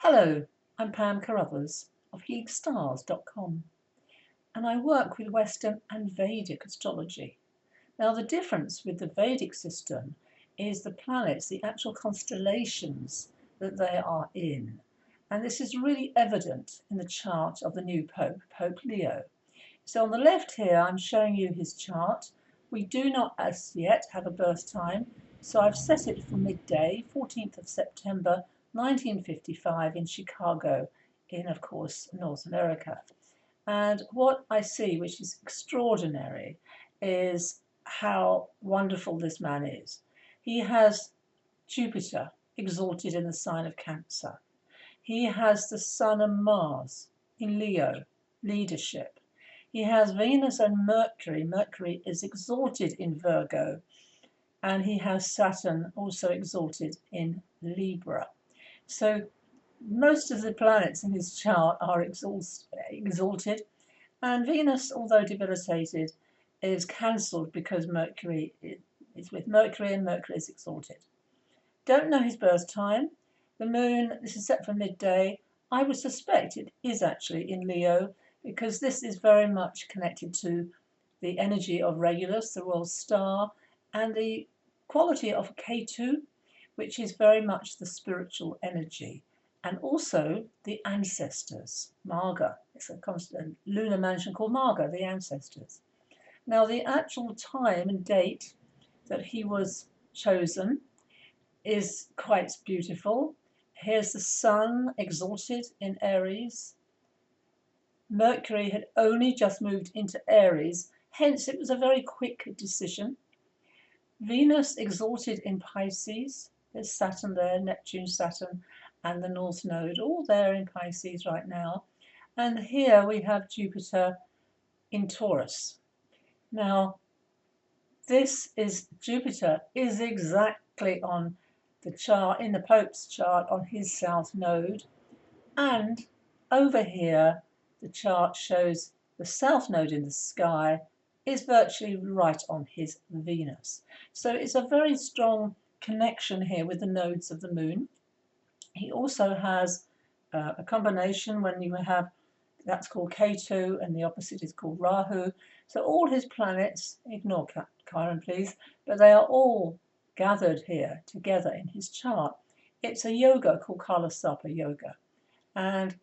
Hello, I'm Pam Carruthers of healingstars.com, and I work with Western and Vedic astrology. Now, the difference with the Vedic system is the planets, the actual constellations that they are in. And this is really evident in the chart of the new Pope, Pope Leo. So on the left here, I'm showing you his chart. We do not as yet have a birth time, so I've set it for midday, 14th of September 1955 in Chicago, in, of course, North America. And what I see, which is extraordinary, is how wonderful this man is. He has Jupiter exalted in the sign of Cancer. He has the Sun and Mars in Leo, leadership. He has Venus and Mercury. Mercury is exalted in Virgo. And he has Saturn also exalted in Libra. So most of the planets in his chart are exalted. And Venus, although debilitated, is cancelled because Mercury is with Mercury and Mercury is exalted. Don't know his birth time. The moon, this is set for midday. I would suspect it is actually in Leo, because this is very much connected to the energy of Regulus, the royal star, and the quality of K2, which is very much the spiritual energy, and also the ancestors, Marga. It's a constant lunar mansion called Marga, the ancestors. Now, the actual time and date that he was chosen is quite beautiful. Here's the Sun exalted in Aries. Mercury had only just moved into Aries, hence it was a very quick decision. Venus exalted in Pisces. There's Saturn there, Neptune, Saturn, and the North Node, all there in Pisces right now. And here we have Jupiter in Taurus. Now, Jupiter is exactly on the chart, in the Pope's chart, on his South Node. And over here, the chart shows the South Node in the sky is virtually right on his Venus. So it's a very strong connection here with the nodes of the moon. He also has a combination when you have, that's called K2 and the opposite is called Rahu. So all his planets, ignore Chiron please, but they are all gathered here together in his chart. It's a yoga called Kalasapa yoga. And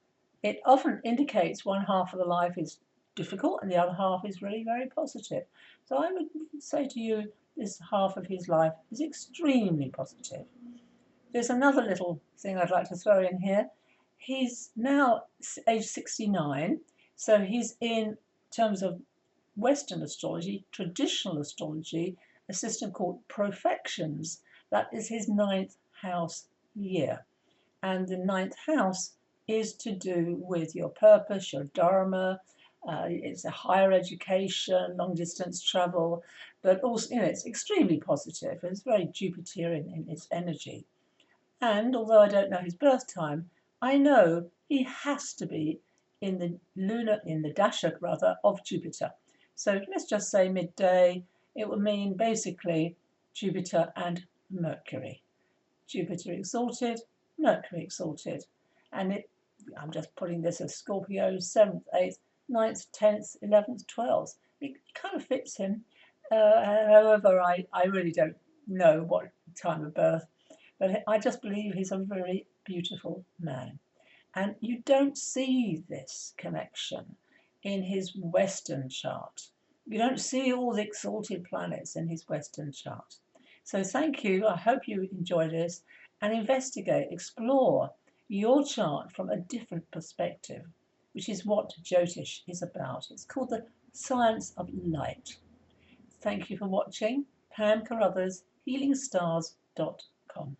it often indicates one half of the life is difficult and the other half is really very positive. So I would say to you, this half of his life is extremely positive. There's another little thing I'd like to throw in here. He's now age 69, so he's in terms of Western astrology, traditional astrology, a system called profections. That is his 9th house year. And the 9th house is to do with your purpose, your dharma. It's a higher education, long distance travel, but also, it's extremely positive. It's very Jupiterian in its energy. And although I don't know his birth time, I know he has to be in the dasha rather of Jupiter. So let's just say midday. It will mean basically Jupiter and Mercury. Jupiter exalted, Mercury exalted, and I'm just putting this as Scorpio, 7th, 8th, 9th, 10th, 11th, 12th. It kind of fits him. However, I really don't know what time of birth, but I just believe he's a very beautiful man. And you don't see this connection in his Western chart. You don't see all the exalted planets in his Western chart. So thank you. I hope you enjoy this and investigate, explore your chart from a different perspective, which is what Jyotish is about. It's called the science of light. Thank you for watching. Pam Carruthers, healingstars.com.